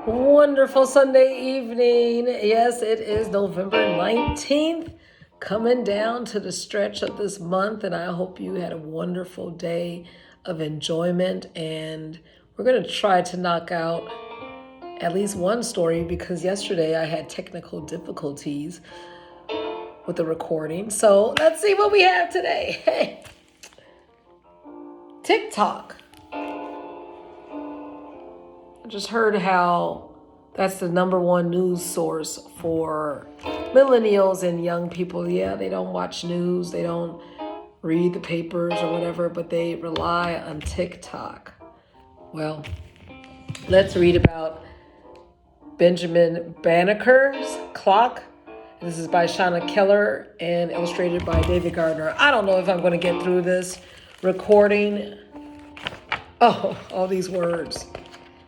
Wonderful Sunday evening. Yes, it is November 19th, coming down to the stretch of this month, and I hope you had a wonderful day of enjoyment. And we're going to try to knock out at least one story because yesterday I had technical difficulties with the recording. So let's see what we have today. Hey, TikTok. Just heard how that's the number one news source for millennials and young people. Yeah, they don't watch news, they don't read the papers or whatever, but they rely on TikTok. Well, let's read about Benjamin Banneker's clock. This is by Shauna Keller and illustrated by David Gardner. I don't know if I'm going to get through this recording. Oh, all these words.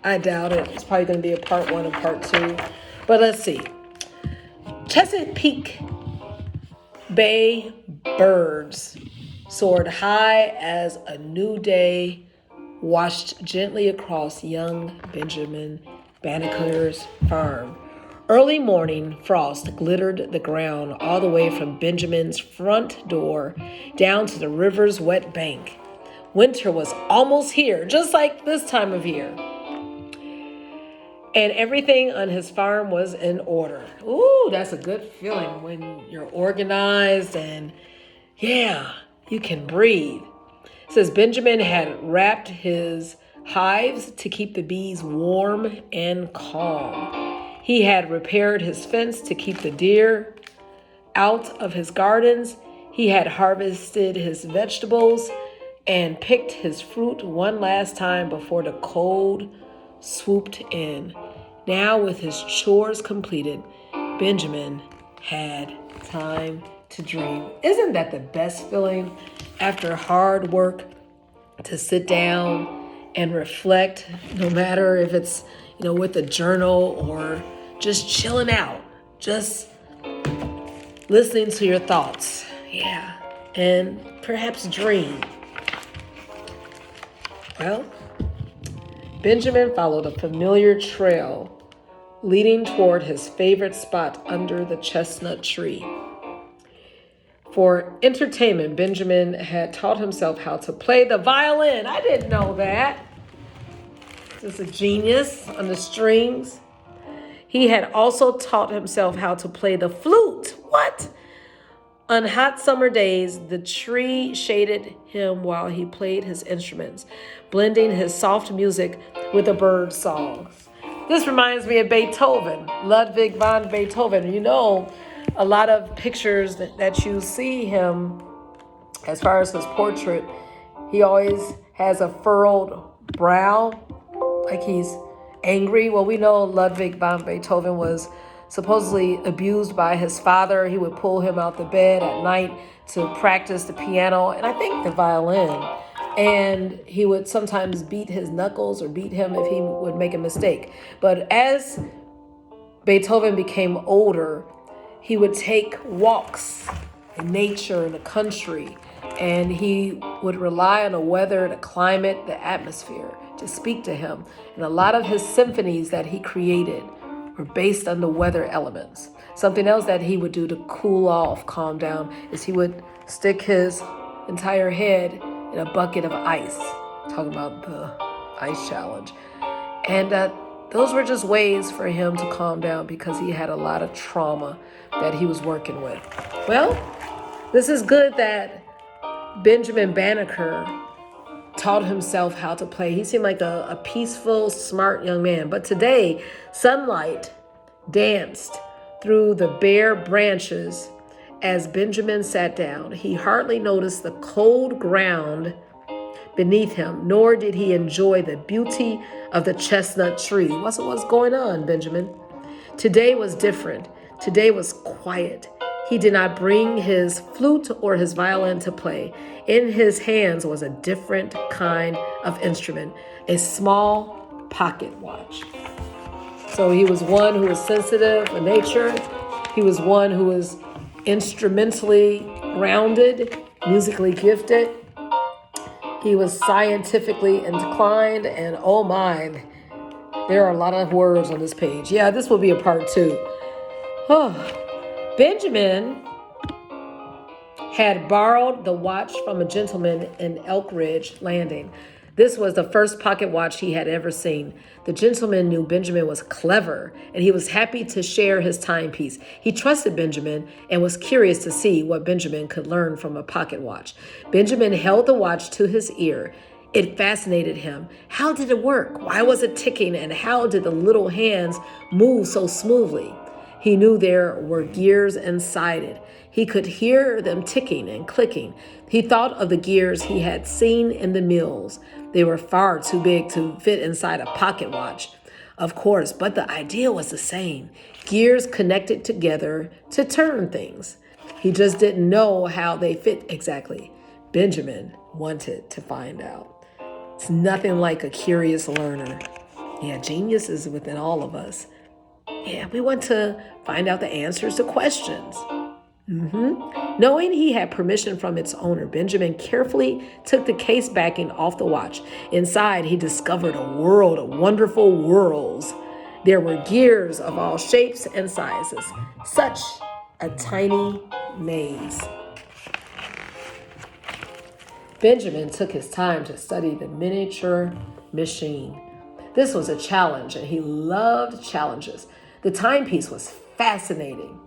I doubt it. It's probably going to be a part 1 and part 2. But let's see. Chesapeake Bay birds soared high as a new day washed gently across young Benjamin Banneker's farm. Early morning frost glittered the ground all the way from Benjamin's front door down to the river's wet bank. Winter was almost here, just like this time of year. And everything on his farm was in order. Ooh, that's a good feeling when you're organized and yeah, you can breathe. It says Benjamin had wrapped his hives to keep the bees warm and calm. He had repaired his fence to keep the deer out of his gardens. He had harvested his vegetables and picked his fruit one last time before the cold swooped in. Now, with his chores completed, Benjamin had time to dream. Isn't that the best feeling after hard work to sit down and reflect, no matter if it's, with a journal or just chilling out, just listening to your thoughts. Yeah. And perhaps dream. Well, Benjamin followed a familiar trail leading toward his favorite spot under the chestnut tree. For entertainment, Benjamin had taught himself how to play the violin. I didn't know that. Just a genius on the strings. He had also taught himself how to play the flute. What? On hot summer days, the tree shaded him while he played his instruments, blending his soft music with the bird songs. This reminds me of Beethoven, Ludwig van Beethoven. A lot of pictures that you see him, as far as his portrait, he always has a furrowed brow, like he's angry. Well, we know Ludwig van Beethoven was supposedly abused by his father. He would pull him out the bed at night to practice the piano and I think the violin. And he would sometimes beat his knuckles or beat him if he would make a mistake. But as Beethoven became older, he would take walks in nature, in the country, and he would rely on the weather, the climate, the atmosphere to speak to him. And a lot of his symphonies that he created were based on the weather elements. Something else that he would do to cool off, calm down, is he would stick his entire head in a bucket of ice. Talking about the ice challenge. And those were just ways for him to calm down because he had a lot of trauma that he was working with. Well, this is good that Benjamin Banneker taught himself how to play. He seemed like a peaceful, smart young man. But today, sunlight danced through the bare branches as Benjamin sat down. He hardly noticed the cold ground beneath him, nor did he enjoy the beauty of the chestnut tree. What's going on, Benjamin? Today was different. Today was quiet. He did not bring his flute or his violin to play. In his hands was a different kind of instrument, a small pocket watch. So he was one who was sensitive in nature. He was one who was instrumentally grounded, musically gifted. He was scientifically inclined, and oh my, There are a lot of words on this page. Yeah, this will be a part 2. Oh. Benjamin had borrowed the watch from a gentleman in Elk Ridge Landing. This was the first pocket watch he had ever seen. The gentleman knew Benjamin was clever, and he was happy to share his timepiece. He trusted Benjamin and was curious to see what Benjamin could learn from a pocket watch. Benjamin held the watch to his ear. It fascinated him. How did it work? Why was it ticking? And how did the little hands move so smoothly? He knew there were gears inside it. He could hear them ticking and clicking. He thought of the gears he had seen in the mills. They were far too big to fit inside a pocket watch, of course, but the idea was the same. Gears connected together to turn things. He just didn't know how they fit exactly. Benjamin wanted to find out. It's nothing like a curious learner. Yeah, genius is within all of us. Yeah, we want to find out the answers to questions. Knowing he had permission from its owner, Benjamin carefully took the case backing off the watch. Inside, he discovered a world of wonderful whirls. There were gears of all shapes and sizes. Such a tiny maze. Benjamin took his time to study the miniature machine. This was a challenge, and he loved challenges. The timepiece was fascinating,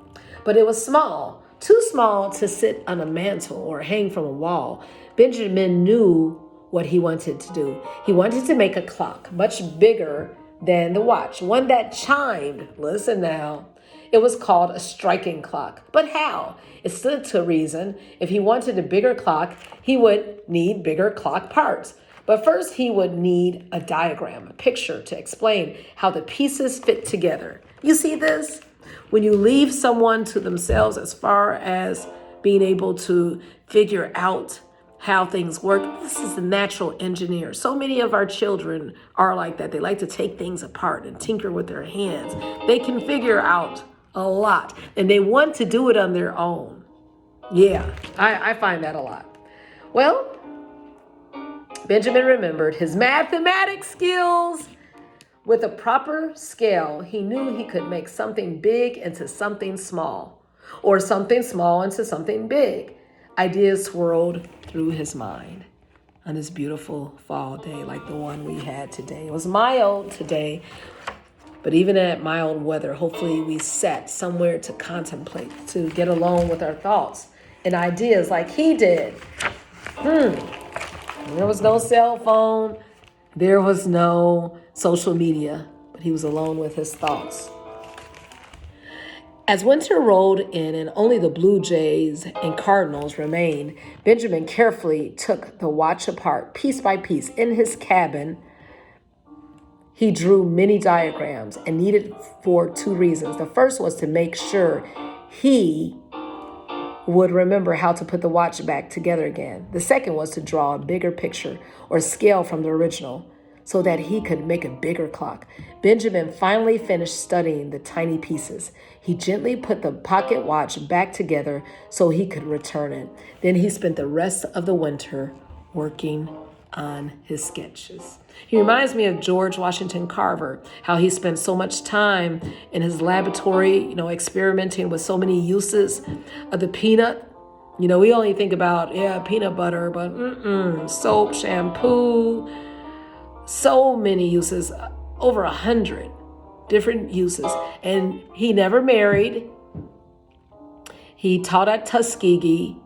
but it was small. Too small to sit on a mantle or hang from a wall. Benjamin knew what he wanted to do. He wanted to make a clock much bigger than the watch, one that chimed. Listen now. It was called a striking clock. But how? It stood to reason. If he wanted a bigger clock, he would need bigger clock parts. But first, he would need a diagram, a picture to explain how the pieces fit together. You see this? When you leave someone to themselves as far as being able to figure out how things work, this is the natural engineer. So many of our children are like that. They like to take things apart and tinker with their hands. They can figure out a lot, and they want to do it on their own. Yeah, I find that a lot. Well, Benjamin remembered his mathematics skills. With a proper scale, he knew he could make something big into something small, or something small into something big. Ideas swirled through his mind on this beautiful fall day like the one we had today. It was mild today, but even at mild weather, hopefully we sat somewhere to contemplate, to get alone with our thoughts and ideas like he did. There was no cell phone. There was no social media, but he was alone with his thoughts. As winter rolled in and only the Blue Jays and Cardinals remained, Benjamin carefully took the watch apart piece by piece. In his cabin, he drew many diagrams and needed for 2 reasons. The first was to make sure he would remember how to put the watch back together again. The second was to draw a bigger picture or scale from the original so that he could make a bigger clock. Benjamin finally finished studying the tiny pieces. He gently put the pocket watch back together so he could return it. Then he spent the rest of the winter working on his sketches. He reminds me of George Washington Carver, how he spent so much time in his laboratory, experimenting with so many uses of the peanut. We only think about, peanut butter, but soap, shampoo, so many uses, over 100 different uses. And he never married. He taught at Tuskegee.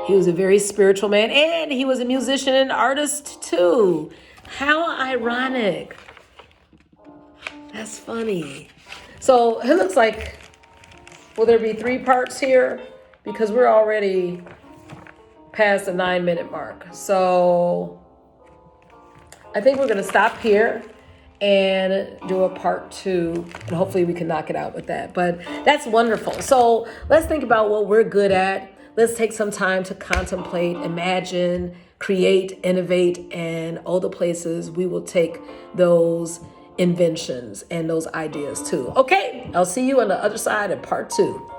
He was a very spiritual man, and he was a musician and artist too. How ironic. That's funny. So it looks like, will there be 3 parts here? Because we're already past the 9-minute mark. So I think we're going to stop here and do a part 2, and hopefully we can knock it out with that. But that's wonderful. So let's think about what we're good at. Let's take some time to contemplate, imagine, create, innovate, and all the places we will take those inventions and those ideas too. Okay, I'll see you on the other side of part 2.